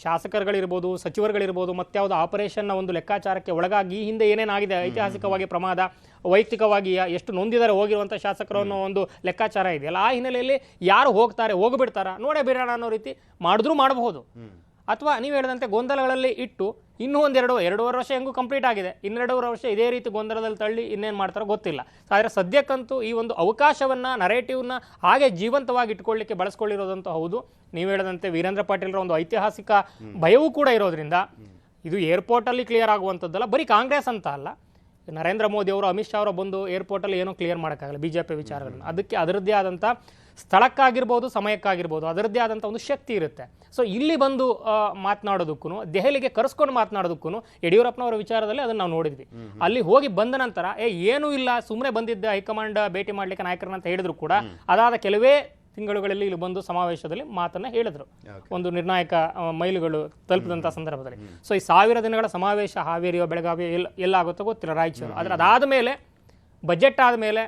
[SPEAKER 6] ಶಾಸಕರುಗಳಿರ್ಬೋದು, ಸಚಿವರುಗಳಿರ್ಬೋದು, ಮತ್ಯಾವುದು ಆಪರೇಷನ್ನ ಒಂದು ಲೆಕ್ಕಾಚಾರಕ್ಕೆ ಒಳಗಾಗಿ ಈ ಹಿಂದೆ ಏನೇನಾಗಿದೆ, ಐತಿಹಾಸಿಕವಾಗಿ ಪ್ರಮಾದ, ವೈಯಕ್ತಿಕವಾಗಿ ಎಷ್ಟು ನೊಂದಿದ್ದಾರೆ ಹೋಗಿರುವಂಥ ಶಾಸಕರು ಅನ್ನೋ ಒಂದು ಲೆಕ್ಕಾಚಾರ ಇದೆಯಲ್ಲ, ಆ ಹಿನ್ನೆಲೆಯಲ್ಲಿ ಯಾರು ಹೋಗ್ತಾರೆ, ಹೋಗ್ಬಿಡ್ತಾರ, ನೋಡೇ ಬಿಡೋಣ ಅನ್ನೋ ರೀತಿ ಮಾಡಿದ್ರೂ ಮಾಡಬಹುದು. ಅಥವಾ ನೀವು ಹೇಳಿದಂತೆ ಗೊಂದಲಗಳಲ್ಲಿ ಇಟ್ಟು ಇನ್ನೂ 2.5 ವರ್ಷ ಹೆಂಗೂ ಕಂಪ್ಲೀಟ್ ಆಗಿದೆ, 2.5 ವರ್ಷ ಇದೇ ರೀತಿ ಗೊಂದಲದಲ್ಲಿ ತಳ್ಳಿ ಇನ್ನೇನು ಮಾಡ್ತಾರೋ ಗೊತ್ತಿಲ್ಲ. ಆದರೆ ಸದ್ಯಕ್ಕಂತೂ ಈ ಒಂದು ಅವಕಾಶವನ್ನು, ನರೇಟಿವ್ನ ಹಾಗೆ ಜೀವಂತವಾಗಿ ಇಟ್ಕೊಳ್ಳಿಕ್ಕೆ ಬಳಸ್ಕೊಳ್ಳಿರೋದಂತೂ ಹೌದು. ನೀವು ಹೇಳಿದಂತೆ ವೀರೇಂದ್ರ ಪಾಟೀಲ್ರ ಒಂದು ಐತಿಹಾಸಿಕ ಭಯವೂ ಕೂಡ ಇರೋದ್ರಿಂದ ಇದು ಏರ್ಪೋರ್ಟಲ್ಲಿ ಕ್ಲಿಯರ್ ಆಗುವಂಥದ್ದಲ್ಲ. ಬರೀ ಕಾಂಗ್ರೆಸ್ ಅಂತ ಅಲ್ಲ, ನರೇಂದ್ರ ಮೋದಿ ಅವರು, ಅಮಿತ್ ಶಾ ಅವರು ಬಂದು ಏರ್ಪೋರ್ಟಲ್ಲಿ ಏನೂ ಕ್ಲಿಯರ್ ಮಾಡೋಕ್ಕಾಗಲ್ಲ BJP ವಿಚಾರಗಳನ್ನು. ಅದಕ್ಕೆ ಅದರದ್ದೇ ಆದಂಥ ಸ್ಥಳಕ್ಕಾಗಿರ್ಬೋದು, ಸಮಯಕ್ಕಾಗಿರ್ಬೋದು ಅದರದ್ದೇ ಆದಂಥ ಒಂದು ಶಕ್ತಿ ಇರುತ್ತೆ. ಸೊ ಇಲ್ಲಿ ಬಂದು ಮಾತನಾಡೋದಕ್ಕೂ, ದೆಹಲಿಗೆ ಕರೆಸ್ಕೊಂಡು ಮಾತನಾಡೋದಕ್ಕೂ ಯಡಿಯೂರಪ್ಪನವರ ವಿಚಾರದಲ್ಲಿ ಅದನ್ನು ನಾವು ನೋಡಿದ್ವಿ. ಅಲ್ಲಿ ಹೋಗಿ ಬಂದ ನಂತರ ಏನೂ ಇಲ್ಲ, ಸುಮ್ಮನೆ ಬಂದಿದ್ದ ಹೈಕಮಾಂಡ್ ಭೇಟಿ ಮಾಡಲಿಕ್ಕೆ ನಾಯಕರನ್ನ ಅಂತ ಹೇಳಿದ್ರು ಕೂಡ ಅದಾದ ಕೆಲವೇ ತಿಂಗಳುಗಳಲ್ಲಿ ಇಲ್ಲಿ ಬಂದು ಸಮಾವೇಶದಲ್ಲಿ ಮಾತನ್ನು ಹೇಳಿದ್ರು, ಒಂದು ನಿರ್ಣಾಯಕ ಮೈಲುಗಳು ತಲುಪಿದಂಥ ಸಂದರ್ಭದಲ್ಲಿ. ಸೊ ಈ 1000 ದಿನಗಳ ಸಮಾವೇಶ ಹಾವೇರಿಯೋ ಬೆಳಗಾವಿಯೋ ಎಲ್ಲಾಗುತ್ತೋ ಗೊತ್ತಿಲ್ಲ, ರಾಯಚೂರು. ಆದರೆ ಅದಾದ ಮೇಲೆ ಬಜೆಟ್ ಆದಮೇಲೆ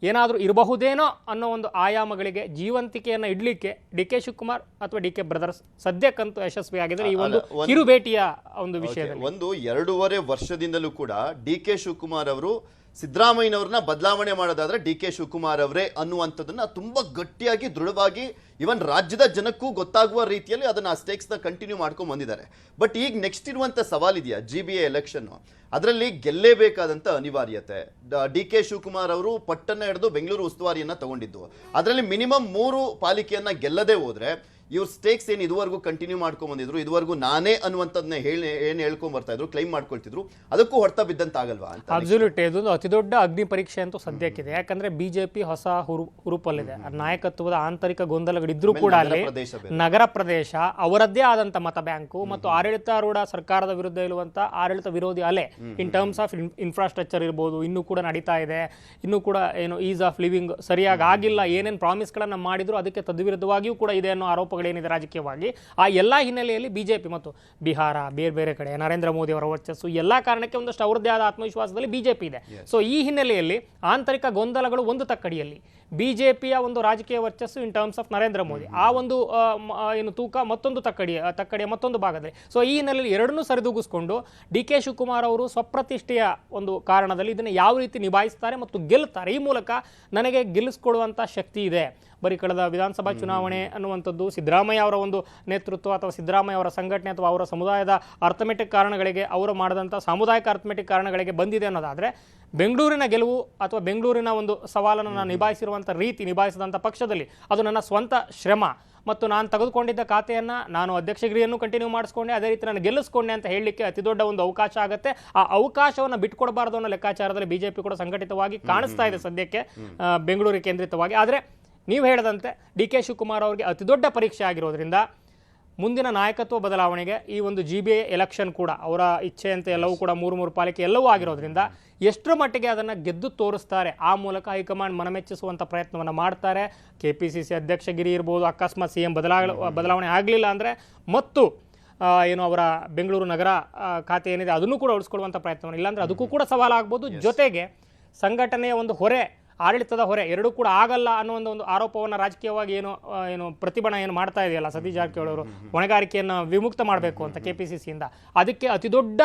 [SPEAKER 6] ಏನಾದರೂ ಇರಬಹುದೇನೋ ಅನ್ನೋ ಒಂದು ಆಯಾಮಗಳಿಗೆ ಜೀವಂತಿಕೆಯನ್ನು ಇಡಲಿಕ್ಕೆ ಡಿ ಕೆ ಶಿವಕುಮಾರ್ ಅಥವಾ ಡಿ ಕೆ ಬ್ರದರ್ಸ್ ಸದ್ಯಕ್ಕಂತೂ ಯಶಸ್ವಿಯಾಗಿದ್ದಾರೆ ಈ ಒಂದು ಕಿರು ಭೇಟಿಯ ಒಂದು ವಿಷಯದಲ್ಲಿ.
[SPEAKER 1] ಒಂದು 2.5 ವರ್ಷದಿಂದಲೂ ಕೂಡ ಡಿ ಕೆ ಶಿವಕುಮಾರ್ ಅವರು ಸಿದ್ದರಾಮಯ್ಯನವ್ರನ್ನ ಬದಲಾವಣೆ ಮಾಡೋದಾದ್ರೆ ಡಿ ಕೆ ಶಿವಕುಮಾರ್ ಅವರೇ ಅನ್ನುವಂಥದ್ದನ್ನ ತುಂಬಾ ಗಟ್ಟಿಯಾಗಿ ದೃಢವಾಗಿ ಇವನ್ ರಾಜ್ಯದ ಜನಕ್ಕೂ ಗೊತ್ತಾಗುವ ರೀತಿಯಲ್ಲಿ ಅದನ್ನ ಆ ಸ್ಟೇಕ್ಸ್ ನ ಕಂಟಿನ್ಯೂ ಮಾಡ್ಕೊಂಡು ಬಂದಿದ್ದಾರೆ. ಬಟ್ ಈಗ ನೆಕ್ಸ್ಟ್ ಇರುವಂತ ಸವಾಲ್ ಇದೆಯಾ GBA ಎಲೆಕ್ಷನ್, ಅದರಲ್ಲಿ ಗೆಲ್ಲೇಬೇಕಾದಂತ ಅನಿವಾರ್ಯತೆ. ಡಿ ಕೆ ಶಿವಕುಮಾರ್ ಅವರು ಪಟ್ಟನ್ನ ಹಿಡಿದು ಬೆಂಗಳೂರು ಉಸ್ತುವಾರಿಯನ್ನ ತಗೊಂಡಿದ್ದು, ಅದರಲ್ಲಿ ಮಿನಿಮಮ್ 3 ಪಾಲಿಕೆಯನ್ನ ಗೆಲ್ಲದೆ ಹೋದ್ರೆ ಇವ್ರ ಸ್ಟೇಕ್ಸ್ ಏನು ಇದುವರೆಗೂ ಕಂಟಿನ್ಯೂ ಮಾಡ್ಕೊಂಡ್ ಬಂದಿದ್ರು, ಇದುವರೆಗೂ ನಾನೇ ಅನ್ನುವಂಥದ್ದನ್ನ ಏನ್ ಹೇಳ್ಕೊಂಡ್ ಬರ್ತಾ ಇದ್ರು, ಕ್ಲೈಮ್ ಮಾಡ್ಕೊಳ್ತಿದ್ರು, ಅದಕ್ಕೂ ಹೊಡ್ತಾ ಬಿದ್ದಂತ ಆಗಲ್ವಾ ಅಂತ.
[SPEAKER 6] ಅಬ್ಸಲ್ಯೂಟ್ ಇದೊಂದು ಅತಿ ದೊಡ್ಡ ಅಗ್ನಿ ಪರೀಕ್ಷೆ ಅಂತೂ ಸದ್ಯಕ್ಕಿದೆ. ಯಾಕಂದ್ರೆ ಬಿಜೆಪಿ ಹೊಸ ಹುರುಪಲ್ಲಿದೆ. ನಾಯಕತ್ವದ ಆಂತರಿಕ ಗೊಂದಲಗಳಿದ್ರೂ ಕೂಡ ಅಲ್ಲಿ ನಗರ ಪ್ರದೇಶ ಅವರದ್ದೇ ಆದಂತ ಮತ ಬ್ಯಾಂಕು ಮತ್ತು ಆಡಳಿತಾರೂಢ ಸರ್ಕಾರದ ವಿರುದ್ಧ ಇರುವಂತ ಆಡಳಿತ ವಿರೋಧಿ ಅಲೆ ಇನ್ ಟರ್ಮ್ಸ್ ಆಫ್ ಇನ್ಫ್ರಾಸ್ಟ್ರಕ್ಚರ್ ಇರ್ಬೋದು, ಇನ್ನೂ ಕೂಡ ನಡೀತಾ ಇದೆ. ಇನ್ನೂ ಕೂಡ ಏನು ಈಸ್ ಆಫ್ ಲಿವಿಂಗ್ ಸರಿಯಾಗಿ ಆಗಿಲ್ಲ, ಏನೇನು ಪ್ರಾಮಿಸ್ಗಳನ್ನ ಮಾಡಿದ್ರು ಅದಕ್ಕೆ ತದ್ವಿರುದ್ಧವಾಗಿಯೂ ಕೂಡ ಇದೆ ಅನ್ನೋ ಆರೋಪ ಏನಿದೆ ರಾಜಕೀಯವಾಗಿ. ಆ ಎಲ್ಲಾ ಹಿನ್ನೆಲೆಯಲ್ಲಿ ಬಿಜೆಪಿ ಮತ್ತು ಬಿಹಾರ, ಬೇರೆ ಬೇರೆ ಕಡೆ ನರೇಂದ್ರ ಮೋದಿ ಅವರ ವರ್ಚಸ್ಸು ಎಲ್ಲಾ ಕಾರಣಕ್ಕೆ ಒಂದಷ್ಟು ಅವರದ್ದೇ ಆದ ಆತ್ಮವಿಶ್ವಾಸದಲ್ಲಿ ಬಿಜೆಪಿ ಇದೆ. ಸೊ ಈ ಹಿನ್ನೆಲೆಯಲ್ಲಿ ಆಂತರಿಕ ಗೊಂದಲಗಳು ಒಂದು ತಕ್ಕಡಿಯಲ್ಲಿ, ಬಿಜೆಪಿಯ ಒಂದು ರಾಜಕೀಯ ವರ್ಚಸ್ಸು in terms of Narendra Modi ಆ ಒಂದು ಏನು ತೂಕ ಮತ್ತೊಂದು ತಕ್ಕಡಿಯ ಮತ್ತೊಂದು ಭಾಗದಲ್ಲಿ. ಸೊ ಈ ಹಿನ್ನೆಲೆಯಲ್ಲಿ ಎರಡನ್ನೂ ಸರಿದೂಗಿಸ್ಕೊಂಡು ಡಿ ಕೆ ಶಿವಕುಮಾರ್ ಅವರು ಸ್ವಪ್ರತಿಷ್ಠೆಯ ಒಂದು ಕಾರಣದಲ್ಲಿ ಇದನ್ನು ಯಾವ ರೀತಿ ನಿಭಾಯಿಸ್ತಾರೆ ಮತ್ತು ಗೆಲ್ಲುತ್ತಾರೆ, ಈ ಮೂಲಕ ನನಗೆ ಗೆಲ್ಲಿಸ್ಕೊಡುವಂಥ ಶಕ್ತಿ ಇದೆ. ಬರೀ ಕಳೆದ ವಿಧಾನಸಭಾ ಚುನಾವಣೆ ಅನ್ನುವಂಥದ್ದು ಸಿದ್ದರಾಮಯ್ಯ ಅವರ ಒಂದು ನೇತೃತ್ವ ಅಥವಾ ಸಿದ್ದರಾಮಯ್ಯ ಅವರ ಸಂಘಟನೆ ಅಥವಾ ಅವರ ಸಮುದಾಯದ ಅರ್ಥಮೆಟಿಕ್ ಕಾರಣಗಳಿಗೆ, ಅವರು ಮಾಡಿದಂಥ ಸಾಮುದಾಯಿಕ ಅರ್ಥಮೆಟಿಕ್ ಕಾರಣಗಳಿಗೆ ಬಂದಿದೆ ಅನ್ನೋದಾದರೆ, ಬೆಂಗಳೂರಿನ ಗೆಲುವು ಅಥವಾ ಬೆಂಗಳೂರಿನ ಒಂದು ಸವಾಲನ್ನು ನಾನು ನಿಭಾಯಿಸಿರುವಂಥ ರೀತಿ, ನಿಭಾಯಿಸಿದಂಥ ಪಕ್ಷದಲ್ಲಿ ಅದು ನನ್ನ ಸ್ವಂತ ಶ್ರಮ ಮತ್ತು ನಾನು ತೆಗೆದುಕೊಂಡಿದ್ದ ಖಾತೆಯನ್ನು ನಾನು ಅಧ್ಯಕ್ಷಗಿರಿಯನ್ನು ಕಂಟಿನ್ಯೂ ಮಾಡಿಸ್ಕೊಂಡೆ, ಅದೇ ರೀತಿ ನಾನು ಗೆಲ್ಲಿಸ್ಕೊಂಡೆ ಅಂತ ಹೇಳಲಿಕ್ಕೆ ಅತಿ ದೊಡ್ಡ ಒಂದು ಅವಕಾಶ ಆಗುತ್ತೆ. ಆ ಅವಕಾಶವನ್ನು ಬಿಟ್ಕೊಡಬಾರ್ದು ಅನ್ನೋ ಲೆಕ್ಕಾಚಾರದಲ್ಲಿ ಬಿಜೆಪಿ ಕೂಡ ಸಂಘಟಿತವಾಗಿ ಕಾಣಿಸ್ತಾ ಇದೆ ಸದ್ಯಕ್ಕೆ ಬೆಂಗಳೂರು ಕೇಂದ್ರಿತವಾಗಿ. ಆದರೆ ನೀವು ಹೇಳಿದಂತೆ ಡಿ ಕೆ ಶಿವಕುಮಾರ್ ಅವರಿಗೆ ಅತಿ ದೊಡ್ಡ ಪರೀಕ್ಷೆ ಆಗಿರೋದ್ರಿಂದ ಮುಂದಿನ ನಾಯಕತ್ವ ಬದಲಾವಣೆಗೆ ಈ ಒಂದು GBA ಎಲೆಕ್ಷನ್ ಕೂಡ ಅವರ ಇಚ್ಛೆಯಂತೆ ಎಲ್ಲವೂ ಕೂಡ 3 ಪಾಲಿಕೆ ಎಲ್ಲವೂ ಆಗಿರೋದ್ರಿಂದ ಎಷ್ಟರ ಮಟ್ಟಿಗೆ ಅದನ್ನು ಗೆದ್ದು ತೋರಿಸ್ತಾರೆ, ಆ ಮೂಲಕ ಹೈಕಮಾಂಡ್ ಮನಮೆಚ್ಚಿಸುವಂಥ ಪ್ರಯತ್ನವನ್ನು ಮಾಡ್ತಾರೆ. KPCC ಅಧ್ಯಕ್ಷಗಿರಿ ಇರ್ಬೋದು, ಅಕಸ್ಮಾತ್ CM ಬದಲಾವಣೆ ಆಗಲಿಲ್ಲ ಅಂದರೆ ಮತ್ತು ಏನು ಅವರ ಬೆಂಗಳೂರು ನಗರ ಖಾತೆ ಏನಿದೆ ಅದನ್ನು ಕೂಡ ಉಳಿಸ್ಕೊಳ್ಳುವಂಥ ಪ್ರಯತ್ನವನ್ನು, ಇಲ್ಲಾಂದರೆ ಅದಕ್ಕೂ ಕೂಡ ಸವಾಲಾಗ್ಬೋದು. ಜೊತೆಗೆ ಸಂಘಟನೆಯ ಒಂದು ಹೊರೆ, ಆಡಳಿತದ ಹೊರೆ ಎರಡೂ ಕೂಡ ಆಗಲ್ಲ ಅನ್ನೋ ಒಂದು ಆರೋಪವನ್ನು ರಾಜಕೀಯವಾಗಿ ಏನು ಪ್ರತಿಭಟನೆ ಏನು ಮಾಡ್ತಾ ಇದೆಯಲ್ಲ ಸತೀಶ್ ಜಾರಕಿಹೊಳಿ ಅವರು, ಹೊಣೆಗಾರಿಕೆಯನ್ನು ವಿಮುಕ್ತ ಮಾಡಬೇಕು ಅಂತ KPCCಯಿಂದ, ಅದಕ್ಕೆ ಅತಿ ದೊಡ್ಡ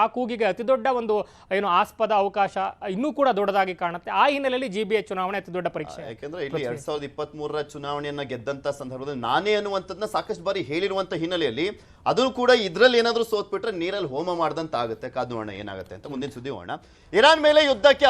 [SPEAKER 6] ಆ ಕೂಗಿಗೆ ಅತಿ ದೊಡ್ಡ ಒಂದು ಏನು ಆಸ್ಪದ ಅವಕಾಶ ಇನ್ನೂ ಕೂಡ ದೊಡ್ಡದಾಗಿ ಕಾಣುತ್ತೆ. ಆ ಹಿನ್ನೆಲೆಯಲ್ಲಿ GBA ಚುನಾವಣೆ ಅತಿ ದೊಡ್ಡ ಪರೀಕ್ಷೆ.
[SPEAKER 1] ಯಾಕೆಂದ್ರೆ ಇಲ್ಲಿ 2023ರ ಚುನಾವಣೆಯನ್ನ ಗೆದ್ದಂತ ಸಂದರ್ಭದಲ್ಲಿ ನಾನೇ ಅನ್ನುವಂಥದ್ದನ್ನ ಸಾಕಷ್ಟು ಬಾರಿ ಹೇಳಿರುವಂತ ಹಿನ್ನೆಲೆಯಲ್ಲಿ ಅದು ಕೂಡ ಇದ್ರಲ್ಲಿ ಏನಾದರೂ ಸೋತ್ಬಿಟ್ರೆ ನೀರಲ್ಲಿ ಹೋಮ ಮಾಡ್ದಂತ ಆಗುತ್ತೆ. ಕಾದು ನೋಡೋಣ ಏನಾಗುತ್ತೆ ಅಂತ. ಮುಂದಿನ ಸುದ್ದಿ ಹೋಗೋಣ. ಇರಾನ್ ಮೇಲೆ ಯುದ್ಧಕ್ಕೆ